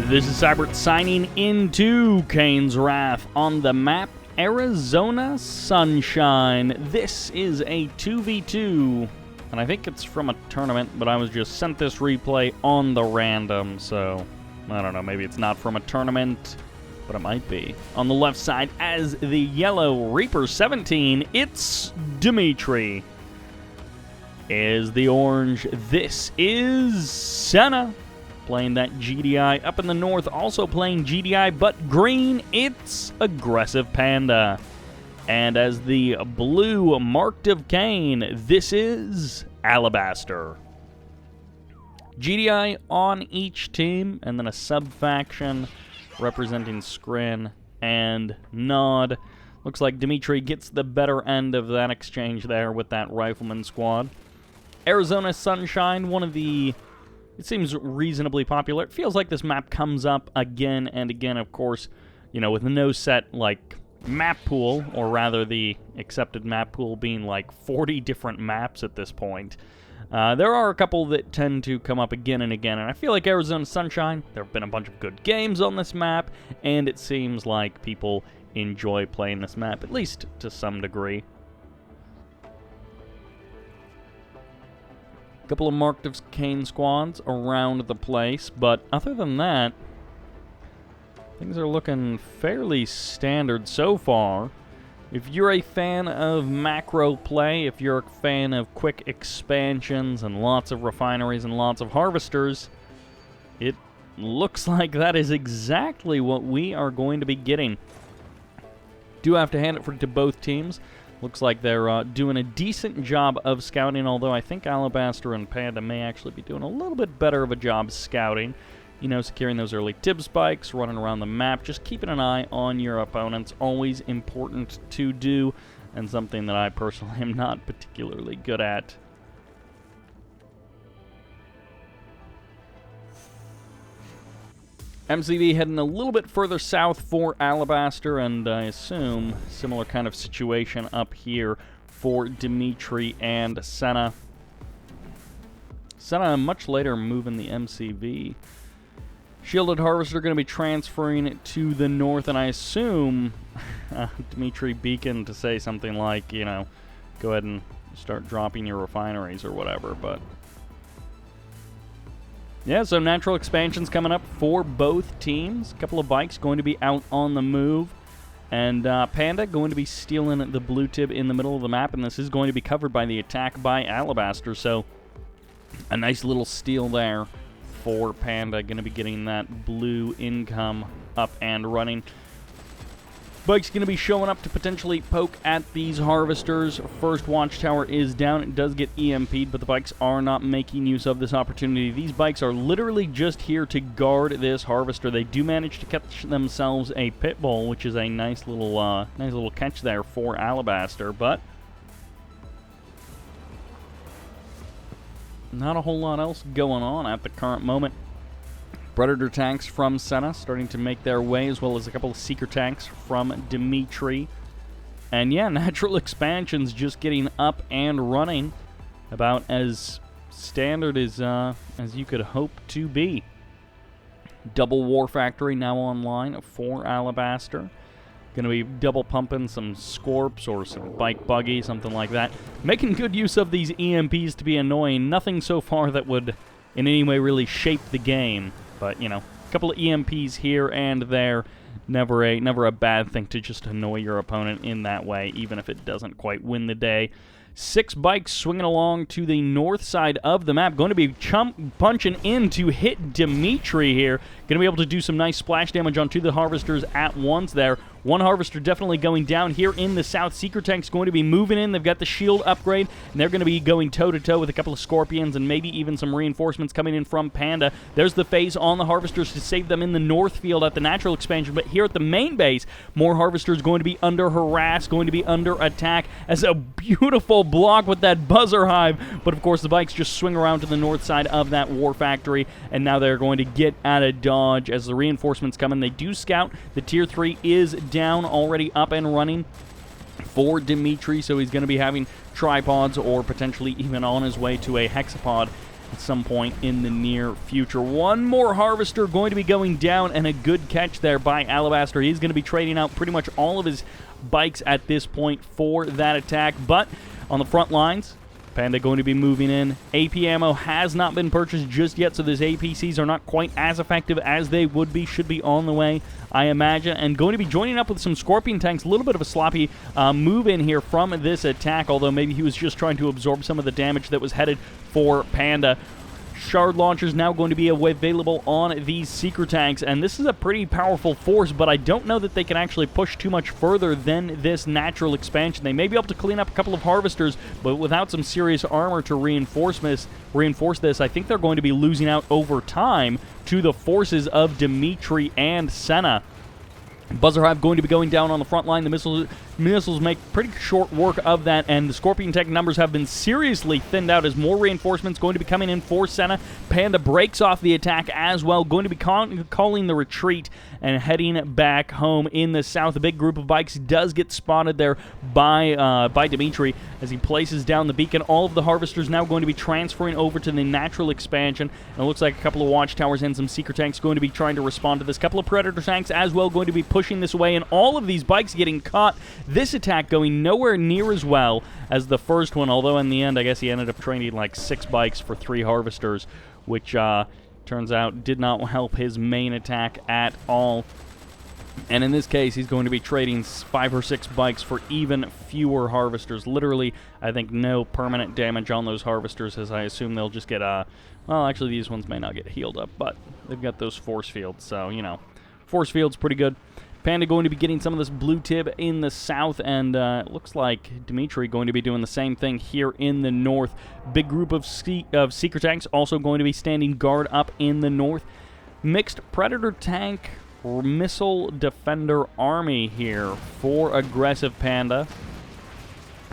This is Sybert signing into Kane's Wrath on the map Arizona Sunshine. This is a 2v2, and I think it's from a tournament, but I was just sent this replay on the random, so I don't know, maybe it's not from a tournament, but it might be. On the left side, as the yellow Reaper 17, it's Dimitri. Is the orange, this is Senna. Playing that GDI up in the north, also playing GDI, but green, it's Aggressive Panda. And as the blue marked of Kane, this is Alibaster. GDI on each team, and then a sub-faction representing Scrin and Nod. Looks like Dimitri gets the better end of that exchange there with that Rifleman squad. Arizona Sunshine, one of the... It seems reasonably popular. It feels like this map comes up again and again, of course, you know, with no set, like, map pool, or rather the accepted map pool being like 40 different maps at this point. There are a couple that tend to come up again and again, and I feel like Arizona Sunshine, there have been a bunch of good games on this map, and it seems like people enjoy playing this map, at least to some degree. Couple of marked of Kane squads around the place, but other than that, things are looking fairly standard so far. If you're a fan of macro play, if you're a fan of quick expansions and lots of refineries and lots of harvesters, it looks like that is exactly what we are going to be getting. Do have to hand it to both teams. Looks like they're doing a decent job of scouting, although I think Alibaster and Panda may actually be doing a little bit better of a job scouting. You know, securing those early tib spikes, running around the map, just keeping an eye on your opponents. Always important to do, and something that I personally am not particularly good at. MCV heading a little bit further south for Alibaster, and I assume similar kind of situation up here for Dimitri and Senna. Senna much later moving the MCV. Shielded Harvester going to be transferring it to the north, and I assume Dimitri Beacon to say something like, you know, go ahead and start dropping your refineries or whatever, but... Yeah, so natural expansions coming up for both teams. A couple of bikes going to be out on the move. And Panda going to be stealing the blue tib in the middle of the map, and this is going to be covered by the attack by Alibaster. So a nice little steal there for Panda. Going to be getting that blue income up and running. Bike's going to be showing up to potentially poke at these harvesters. First watchtower is down. It does get EMP'd, but the bikes are not making use of this opportunity. These bikes are literally just here to guard this harvester. They do manage to catch themselves a pit bull, which is a nice little catch there for Alibaster, but not a whole lot else going on at the current moment. Predator tanks from Senna starting to make their way, as well as a couple of Seeker tanks from Dimitri. And yeah, natural expansions just getting up and running, about as standard as you could hope to be. Double War Factory now online for Alibaster. Going to be double pumping some Scorps or some bike buggy, something like that. Making good use of these EMPs to be annoying. Nothing so far that would in any way really shape the game. But, you know, a couple of EMPs here and there, never a bad thing to just annoy your opponent in that way, even if it doesn't quite win the day. 6 bikes swinging along to the north side of the map. Going to be punching in to hit Dimitri here. Going to be able to do some nice splash damage on 2 of the harvesters at once there. One harvester definitely going down here in the south. Seeker tank's going to be moving in. They've got the shield upgrade, and they're going to be going toe-to-toe with a couple of Scorpions and maybe even some reinforcements coming in from Panda. There's the phase on the harvesters to save them in the north field at the natural expansion, but here at the main base, more harvesters going to be under harass, going to be under attack, as a beautiful block with that buzzer hive. But of course, the bikes just swing around to the north side of that war factory, and now they're going to get out of dodge as the reinforcements come in. They do scout. The tier 3 is down, already up and running for Dimitri, so he's going to be having tripods or potentially even on his way to a hexapod at some point in the near future. One more Harvester going to be going down, and a good catch there by Alibaster. He's going to be trading out pretty much all of his bikes at this point for that attack, but on the front lines, Panda going to be moving in. AP ammo has not been purchased just yet, so those APCs are not quite as effective as they would be. Should be on the way, I imagine. And going to be joining up with some Scorpion tanks. A little bit of a sloppy move in here from this attack, although maybe he was just trying to absorb some of the damage that was headed for Panda. Shard launchers now going to be available on these seeker tanks, and this is a pretty powerful force, but I don't know that they can actually push too much further than this natural expansion. They may be able to clean up a couple of Harvesters, but without some serious armor to reinforce this, I think they're going to be losing out over time to the forces of Dimitri and Senna. Buzzer Hive going to be going down on the front line. The missiles make pretty short work of that, and the Scorpion tank numbers have been seriously thinned out as more reinforcements going to be coming in for Senna. Panda breaks off the attack as well, going to be calling the retreat and heading back home in the south. A big group of bikes does get spotted there by Dimitri as he places down the beacon. All of the Harvesters now going to be transferring over to the natural expansion, and it looks like a couple of watchtowers and some seeker tanks going to be trying to respond to this. Couple of Predator tanks as well going to be pushing this away, and all of these bikes getting caught. This attack going nowhere near as well as the first one, although in the end I guess he ended up trading like 6 bikes for 3 Harvesters, which turns out did not help his main attack at all. And in this case, he's going to be trading 5 or 6 bikes for even fewer Harvesters. Literally, I think no permanent damage on those Harvesters, as I assume they'll just get, well, actually these ones may not get healed up, but they've got those force fields, so, you know, force field's pretty good. Panda going to be getting some of this blue tib in the south, and it looks like Dimitri going to be doing the same thing here in the north. Big group of seeker tanks also going to be standing guard up in the north. Mixed Predator tank missile defender army here for aggressive Panda.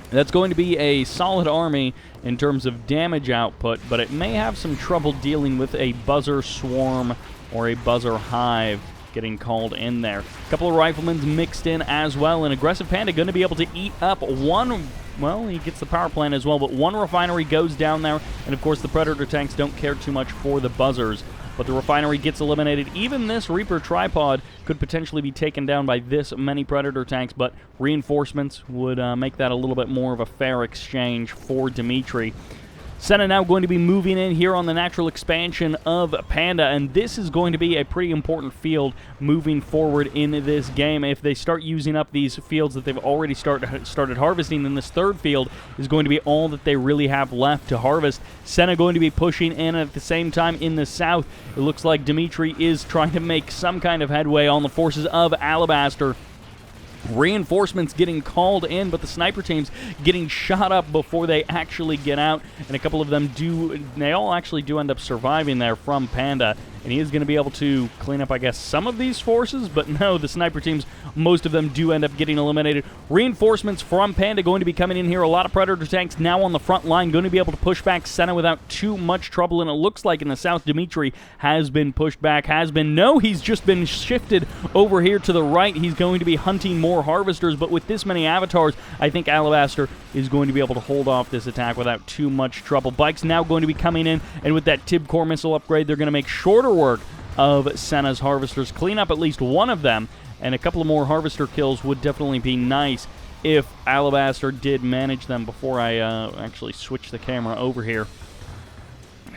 That's going to be a solid army in terms of damage output, but it may have some trouble dealing with a buzzer swarm or a buzzer hive getting called in there. A couple of riflemen mixed in as well, and aggressive Panda going to be able to eat up one. Well, he gets the power plant as well, but one refinery goes down there, and of course the Predator tanks don't care too much for the buzzers, but the refinery gets eliminated. Even this Reaper tripod could potentially be taken down by this many Predator tanks, but reinforcements would make that a little bit more of a fair exchange for Dimitri. Senna now going to be moving in here on the natural expansion of Panda, and this is going to be a pretty important field moving forward in this game. If they start using up these fields that they've already started harvesting, then this third field is going to be all that they really have left to harvest. Senna going to be pushing in at the same time in the south. It looks like Dimitri is trying to make some kind of headway on the forces of Alibaster. Reinforcements getting called in, but the sniper teams getting shot up before they actually get out, and a couple of them they all actually do end up surviving there from Panda, and he is going to be able to clean up, I guess, some of these forces, but no, the sniper teams, most of them do end up getting eliminated. Reinforcements from Panda going to be coming in here. A lot of Predator tanks now on the front line, going to be able to push back Senna without too much trouble, and it looks like in the south, Dimitri has been pushed back, no, he's just been shifted over here to the right. He's going to be hunting more Harvesters, but with this many avatars, I think Alibaster is going to be able to hold off this attack without too much trouble. Bikes now going to be coming in, and with that Tib core missile upgrade, they're going to make shorter work of Senna's Harvesters, clean up at least one of them, and a couple of more Harvester kills would definitely be nice if Alibaster did manage them before I actually switch the camera over here.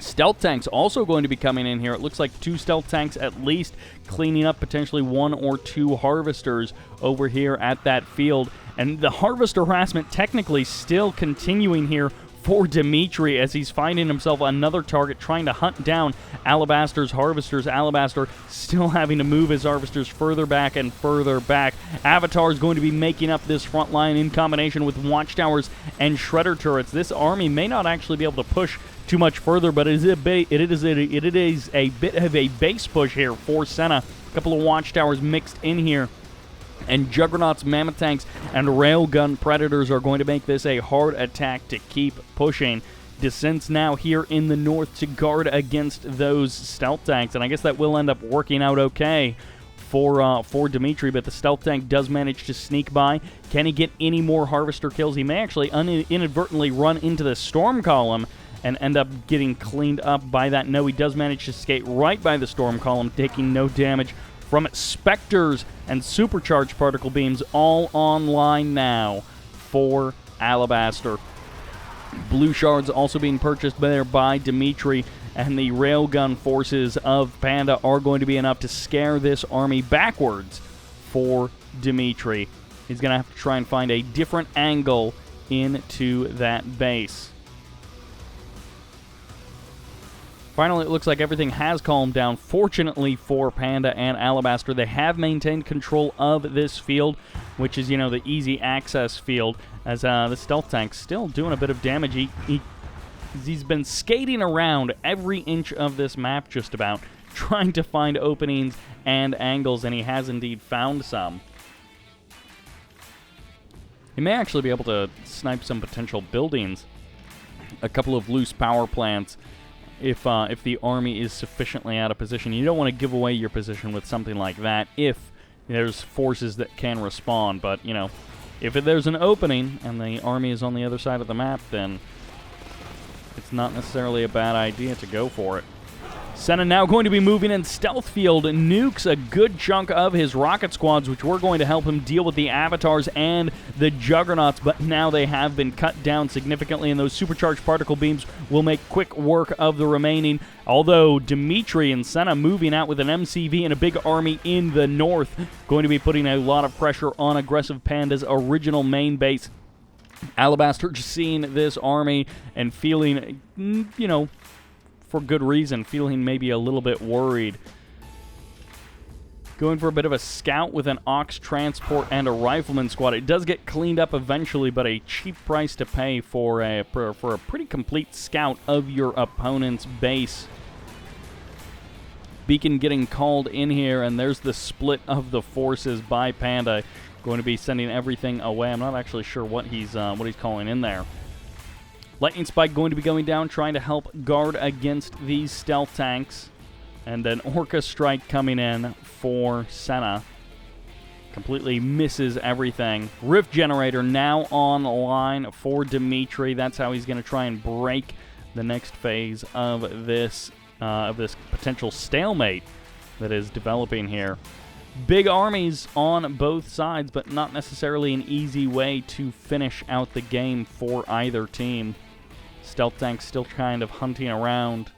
Stealth tanks also going to be coming in here. It looks like 2 stealth tanks at least, cleaning up potentially 1 or 2 Harvesters over here at that field. And the Harvester harassment technically still continuing here for Dimitri as he's finding himself another target trying to hunt down Alibaster's Harvesters. Alibaster still having to move his Harvesters further back and further back. Avatar is going to be making up this front line in combination with watchtowers and shredder turrets. This army may not actually be able to push too much further, but it is a bit of a base push here for Senna. A couple of watchtowers mixed in here, and Juggernauts, Mammoth tanks, and Railgun Predators are going to make this a hard attack to keep pushing. Descents now here in the north to guard against those stealth tanks, and I guess that will end up working out okay for Dimitri, but the stealth tank does manage to sneak by. Can he get any more Harvester kills? He may actually inadvertently run into the storm column and end up getting cleaned up by that. No, he does manage to skate right by the storm column, taking no damage from it. Specters and supercharged particle beams all online now for Alibaster. Blue shards also being purchased there by Dimitri, and the railgun forces of Panda are going to be enough to scare this army backwards for Dimitri. He's going to have to try and find a different angle into that base. Finally, it looks like everything has calmed down. Fortunately for Panda and Alibaster, they have maintained control of this field, which is, the easy access field, as the stealth tank's still doing a bit of damage. He's been skating around every inch of this map just about, trying to find openings and angles, and he has indeed found some. He may actually be able to snipe some potential buildings, a couple of loose power plants, if the army is sufficiently out of position. You don't want to give away your position with something like that if there's forces that can respond. But, if there's an opening and the army is on the other side of the map, then it's not necessarily a bad idea to go for it. Senna now going to be moving in stealth field, nukes a good chunk of his rocket squads, which were going to help him deal with the avatars and the juggernauts, but now they have been cut down significantly, and those supercharged particle beams will make quick work of the remaining. Although Dimitri and Senna moving out with an MCV and a big army in the north, going to be putting a lot of pressure on aggressive Panda's original main base. Alibaster just seeing this army and feeling, for good reason, feeling maybe a little bit worried. Going for a bit of a scout with an Ox transport and a rifleman squad. It does get cleaned up eventually, but a cheap price to pay for a pretty complete scout of your opponent's base. Beacon getting called in here, and there's the split of the forces by Panda. Going to be sending everything away. I'm not actually sure what he's calling in there. Lightning Spike going to be going down, trying to help guard against these stealth tanks. And then Orca Strike coming in for Senna. Completely misses everything. Rift Generator now online for Dimitri. That's how he's going to try and break the next phase of this potential stalemate that is developing here. Big armies on both sides, but not necessarily an easy way to finish out the game for either team. Stealth tanks still kind of hunting around,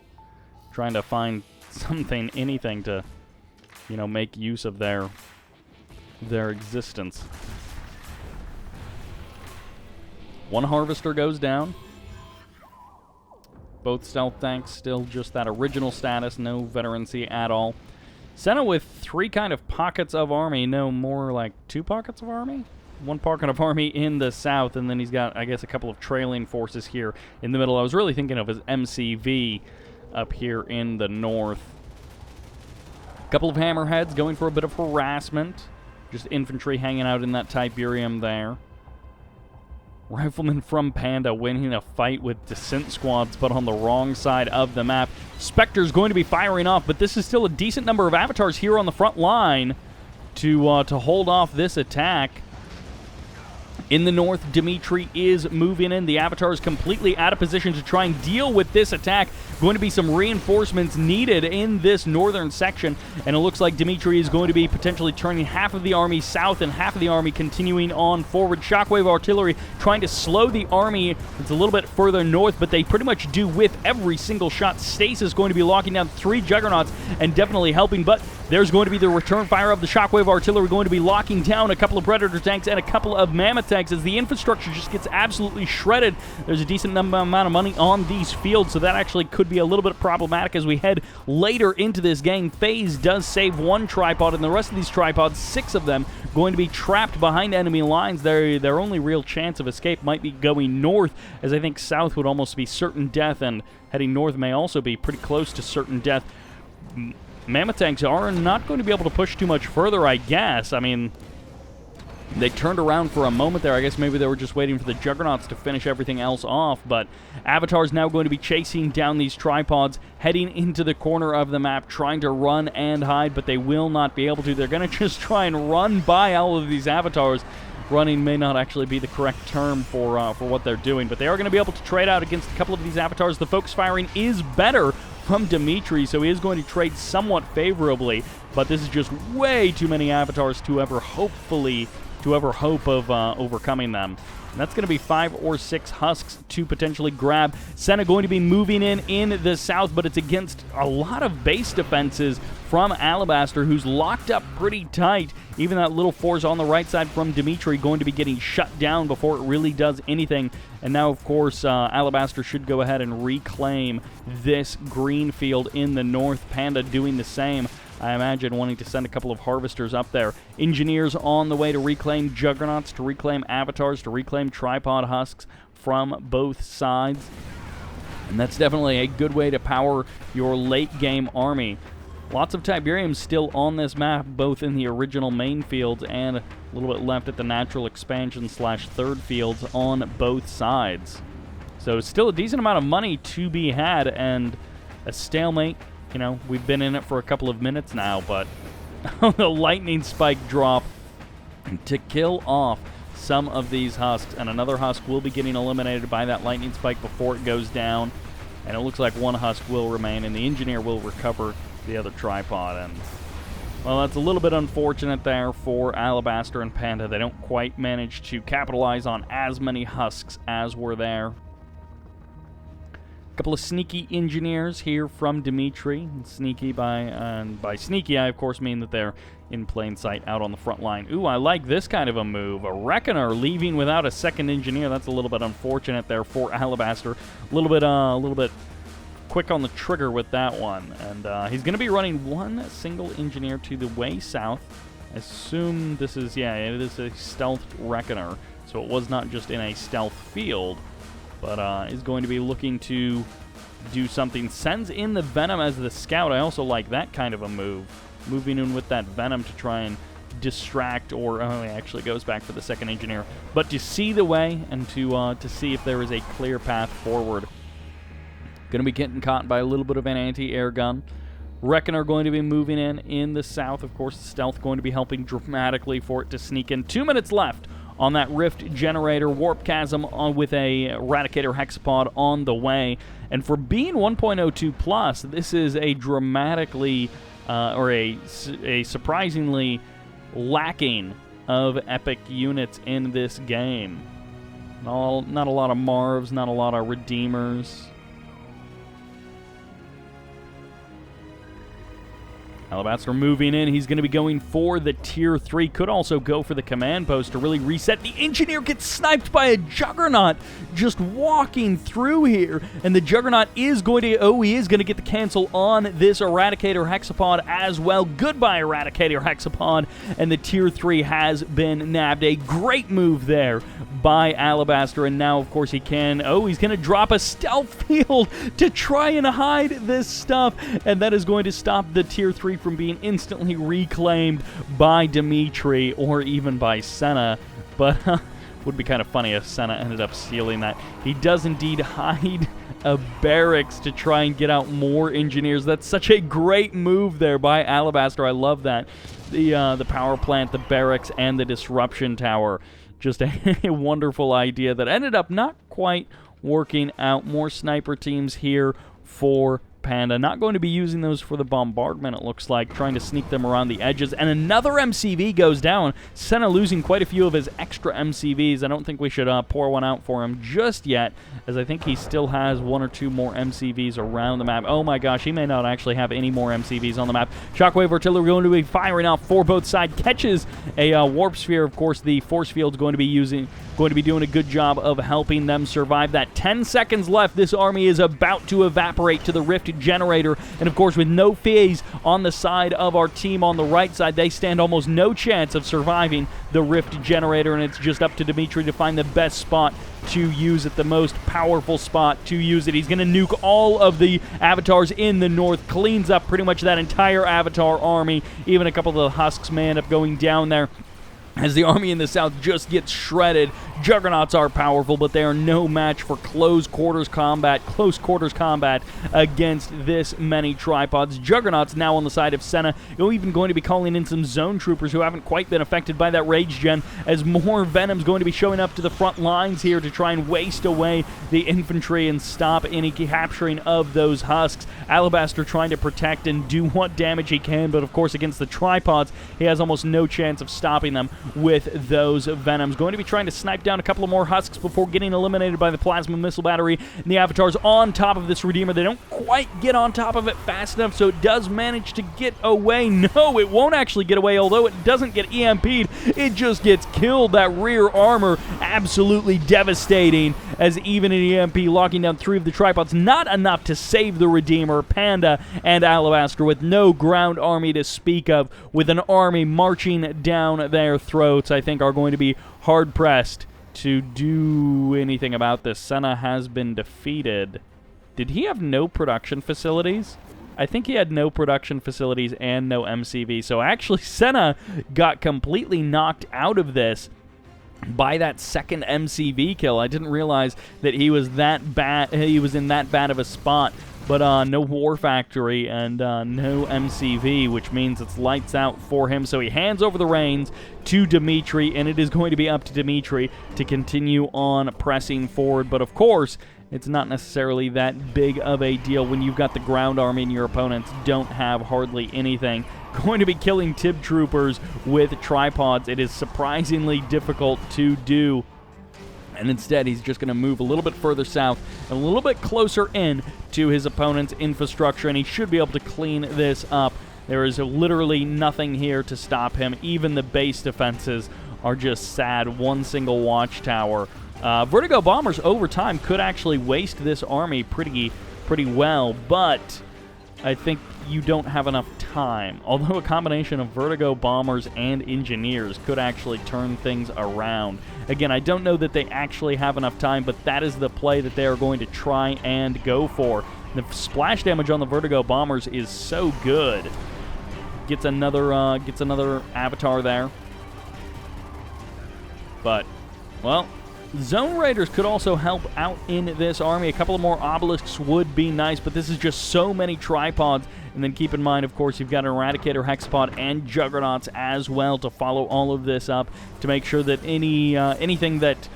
trying to find something, anything to, make use of their existence. One harvester goes down. Both stealth tanks still just that original status, no veterancy at all. Senna with 3 kind of pockets of army, no, more like 2 pockets of army? 1 pocket of army in the south, and then he's got, I guess, a couple of trailing forces here in the middle. I was really thinking of his MCV up here in the north. A couple of hammerheads going for a bit of harassment. Just infantry hanging out in that Tiberium there. Rifleman from Panda winning a fight with descent squads, but on the wrong side of the map. Spectre's going to be firing off, but this is still a decent number of avatars here on the front line to hold off this attack. In the north, Dimitri is moving in. The Avatar is completely out of position to try and deal with this attack. Going to be some reinforcements needed in this northern section, and it looks like Dimitri is going to be potentially turning half of the army south and half of the army continuing on forward. Shockwave artillery trying to slow the army. It's a little bit further north, but they pretty much do with every single shot. Stasis going to be locking down 3 juggernauts and definitely helping, but there's going to be the return fire of the Shockwave artillery going to be locking down a couple of Predator tanks and a couple of Mammoth tanks as the infrastructure just gets absolutely shredded. There's a decent amount of money on these fields, so that actually could be a little bit problematic as we head later into this game. FaZe does save 1 tripod, and the rest of these tripods, 6 of them, going to be trapped behind enemy lines. Their only real chance of escape might be going north, as I think south would almost be certain death, and heading north may also be pretty close to certain death. Mammoth tanks are not going to be able to push too much further, I guess. I mean, they turned around for a moment there. I guess maybe they were just waiting for the juggernauts to finish everything else off, but Avatar's now going to be chasing down these tripods, heading into the corner of the map, trying to run and hide, but they will not be able to. They're going to just try and run by all of these Avatars, running may not actually be the correct term for what they're doing, but they are going to be able to trade out against a couple of these avatars. The focus firing is better from Dimitri, so he is going to trade somewhat favorably, but this is just way too many avatars to ever hope of overcoming them. And that's going to be 5 or 6 husks to potentially grab. Senna going to be moving in the south, but it's against a lot of base defenses from Alibaster, who's locked up pretty tight. Even that little force on the right side from Dimitri going to be getting shut down before it really does anything. And now, of course, Alibaster should go ahead and reclaim this green field in the north. Panda doing the same. I imagine wanting to send a couple of harvesters up there. Engineers on the way to reclaim juggernauts, to reclaim avatars, to reclaim tripod husks from both sides. And that's definitely a good way to power your late-game army. Lots of Tiberiums still on this map, both in the original main fields and a little bit left at the natural expansion / third fields on both sides. So still a decent amount of money to be had, and a stalemate. You know, we've been in it for a couple of minutes now, but the lightning spike drop to kill off some of these husks, and another husk will be getting eliminated by that lightning spike before it goes down, and it looks like one husk will remain, and the engineer will recover the other tripod. And well, that's a little bit unfortunate there for Alibaster and Panda. They don't quite manage to capitalize on as many husks as were there. Couple of sneaky engineers here from Dimitri. Sneaky by sneaky, I of course mean that they're in plain sight out on the front line. Ooh, I like this kind of a move. A Reckoner leaving without a second engineer. That's a little bit unfortunate there for Alibaster. A little bit quick on the trigger with that one. And he's going to be running one single engineer to the way south. I assume this is, yeah, it is a stealth Reckoner, so it was not just in a stealth field, but is going to be looking to do something. Sends in the Venom as the scout. I also like that kind of a move. Moving in with that Venom to try and distract, or he actually goes back for the second engineer. But to see the way and to see if there is a clear path forward. Going to be getting caught by a little bit of an anti-air gun. Reckoner going to be moving in the south. Of course, the stealth going to be helping dramatically for it to sneak in. 2 minutes left on that Rift Generator. Warp Chasm with a Eradicator Hexapod on the way. And for being 1.02 plus, this is a dramatically, or a surprisingly lacking of epic units in this game. Not a lot of Marvs, not a lot of Redeemers. Alibaster moving in. He's going to be going for the Tier 3. Could also go for the command post to really reset. The engineer gets sniped by a Juggernaut just walking through here. And the Juggernaut is going to, he is going to get the cancel on this Eradicator Hexapod as well. Goodbye, Eradicator Hexapod. And the Tier 3 has been nabbed. A great move there by Alibaster. And now, of course, he can, he's going to drop a stealth field to try and hide this stuff. And that is going to stop the Tier 3 from being instantly reclaimed by Dimitri or even by Senna. But would be kind of funny if Senna ended up stealing that. He does indeed hide a barracks to try and get out more engineers. That's such a great move there by Alibaster. I love that. The power plant, the barracks, and the disruption tower. Just a wonderful idea that ended up not quite working out. More sniper teams here for Panda. Not going to be using those for the bombardment, it looks like, trying to sneak them around the edges. And another MCV goes down. Senna losing quite a few of his extra MCVs. I don't think we should pour one out for him just yet, as I think he still has 1 or 2 more MCVs around the map. Oh my gosh, he may not actually have any more MCVs on the map. Shockwave Artillery going to be firing out for both sides. Catches a Warp Sphere. Of course, the Force Field's going to be doing a good job of helping them survive that. 10 seconds left. This army is about to evaporate to the Rift Generator, and of course with no phase on the side of our team on the right side, they stand almost no chance of surviving the Rift Generator, and it's just up to Dimitri to find the best spot to use it, the most powerful spot to use it. He's going to nuke all of the avatars in the north, cleans up pretty much that entire avatar army. Even a couple of the husks may end up going down there. as the army in the south just gets shredded. Juggernauts are powerful, but they are no match for close quarters combat against this many tripods. Juggernauts now on the side of Senna. You're even going to be calling in some zone troopers who haven't quite been affected by that rage gen, as more Venom's going to be showing up to the front lines here to try and waste away the infantry and stop any capturing of those husks. Alibaster trying to protect and do what damage he can, but of course against the tripods, he has almost no chance of stopping them with those Venoms. Going to be trying to snipe down a couple of more husks before getting eliminated by the plasma missile battery. And the Avatar's on top of this Redeemer. They don't quite get on top of it fast enough, so it does manage to get away. No, it won't actually get away, although it doesn't get EMP'd. It just gets killed. That rear armor absolutely devastating, as even an EMP locking down 3 of the tripods, not enough to save the Redeemer. Panda and Alibaster with no ground army to speak of, with an army marching down their throats, I think are going to be hard-pressed to do anything about this. Senna has been defeated. Did he have no production facilities? I think he had no production facilities and no MCV, so actually Senna got completely knocked out of this by that second MCV kill. I didn't realize that he was that bad. He was in that bad of a spot. But no War Factory and no MCV, which means it's lights out for him. So he hands over the reins to Dimitri, and it is going to be up to Dimitri to continue on pressing forward. But of course, it's not necessarily that big of a deal when you've got the ground army and your opponents don't have hardly anything. Going to be killing TIB troopers with tripods. It is surprisingly difficult to do. And instead, he's just going to move a little bit further south, a little bit closer in to his opponent's infrastructure, and he should be able to clean this up. There is literally nothing here to stop him. Even the base defenses are just sad. One single watchtower. Vertigo bombers over time could actually waste this army pretty well, but I think you don't have enough time. Although a combination of Vertigo bombers and engineers could actually turn things around. Again, I don't know that they actually have enough time, but that is the play that they are going to try and go for. The splash damage on the Vertigo bombers is so good. Gets another Avatar there. But, well, Zone Raiders could also help out in this army. A couple of more obelisks would be nice, but this is just so many tripods. And then keep in mind, of course, you've got an Eradicator, Hexapod, and Juggernauts as well to follow all of this up to make sure that anything that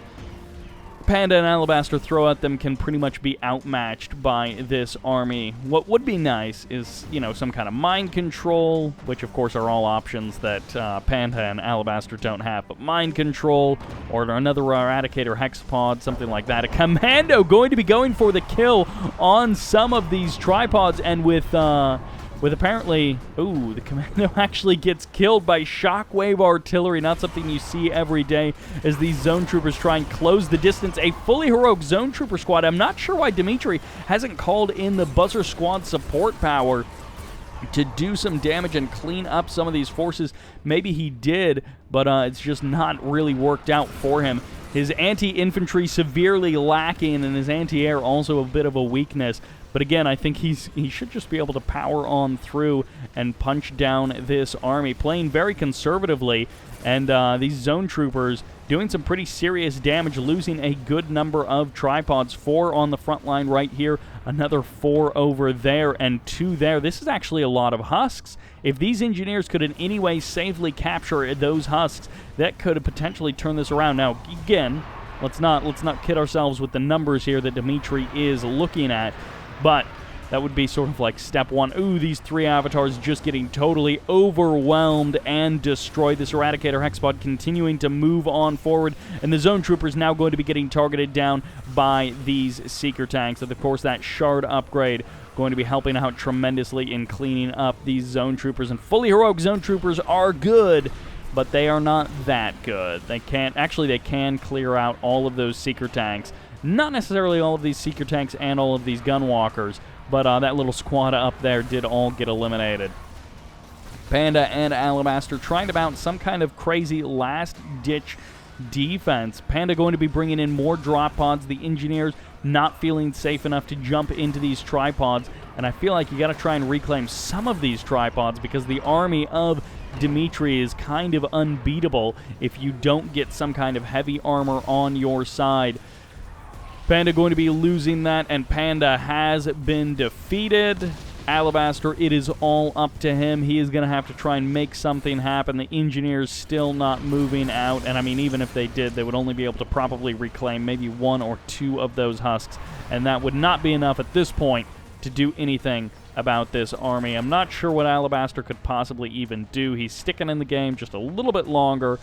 Panda and Alibaster throw at them can pretty much be outmatched by this army. What would be nice is, you know, some kind of mind control, which of course are all options that Panda and Alibaster don't have. But mind control, or another Eradicator Hexapod, something like that. A Commando going to be going for the kill on some of these tripods, and with apparently, ooh, the Commando actually gets killed by shockwave artillery. Not something you see every day as these zone troopers try and close the distance. A fully heroic zone trooper squad. I'm not sure why Dimitri hasn't called in the Buzzer Squad support power to do some damage and clean up some of these forces. Maybe he did, but it's just not really worked out for him. His anti-infantry severely lacking, and his anti-air also a bit of a weakness. But again, I think he should just be able to power on through and punch down this army, playing very conservatively. And these zone troopers doing some pretty serious damage, losing a good number of tripods. 4 on the front line right here, another 4 over there, and 2 there. This is actually a lot of husks. If these engineers could in any way safely capture those husks, that could potentially turn this around. Now, again, let's not kid ourselves with the numbers here that Dimitri is looking at. But that would be sort of like step 1. Ooh, these 3 avatars just getting totally overwhelmed and destroyed. This Eradicator Hexapod continuing to move on forward, and the zone troopers now going to be getting targeted down by these seeker tanks. And of course, that shard upgrade going to be helping out tremendously in cleaning up these zone troopers. And fully heroic zone troopers are good, but they are not that good. They can clear out all of those seeker tanks. Not necessarily all of these seeker tanks and all of these gunwalkers, but that little squad up there did all get eliminated. Panda and Alibaster trying to mount some kind of crazy last-ditch defense. Panda going to be bringing in more drop pods. The engineers not feeling safe enough to jump into these tripods. and I feel like you got to try and reclaim some of these tripods because the army of Dimitri is kind of unbeatable if you don't get some kind of heavy armor on your side. Panda going to be losing that, and Panda has been defeated. Alibaster, it is all up to him. He is going to have to try and make something happen. The engineers still not moving out, and I mean, even if they did, they would only be able to probably reclaim maybe 1 or 2 of those husks, and that would not be enough at this point to do anything about this army. I'm not sure what Alibaster could possibly even do. He's sticking in the game just a little bit longer,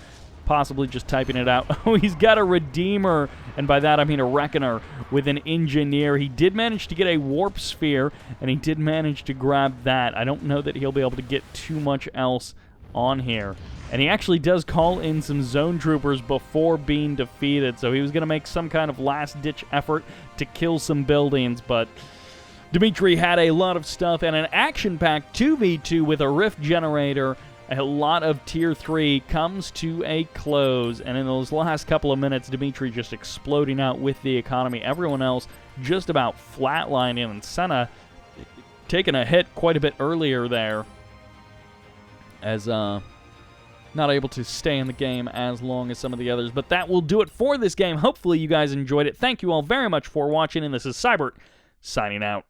possibly just typing it out. Oh, he's got a Redeemer, and by that I mean a Reckoner with an Engineer. He did manage to get a Warp Sphere, and he did manage to grab that. I don't know that he'll be able to get too much else on here. And he actually does call in some Zone Troopers before being defeated, so he was going to make some kind of last-ditch effort to kill some buildings, but Dimitri had a lot of stuff and an action-packed 2v2 with a Rift Generator. A lot of Tier 3 comes to a close, and in those last couple of minutes, Dimitri just exploding out with the economy. Everyone else just about flatlining, and Senna taking a hit quite a bit earlier there as not able to stay in the game as long as some of the others. But that will do it for this game. Hopefully you guys enjoyed it. Thank you all very much for watching, and this is Sybert signing out.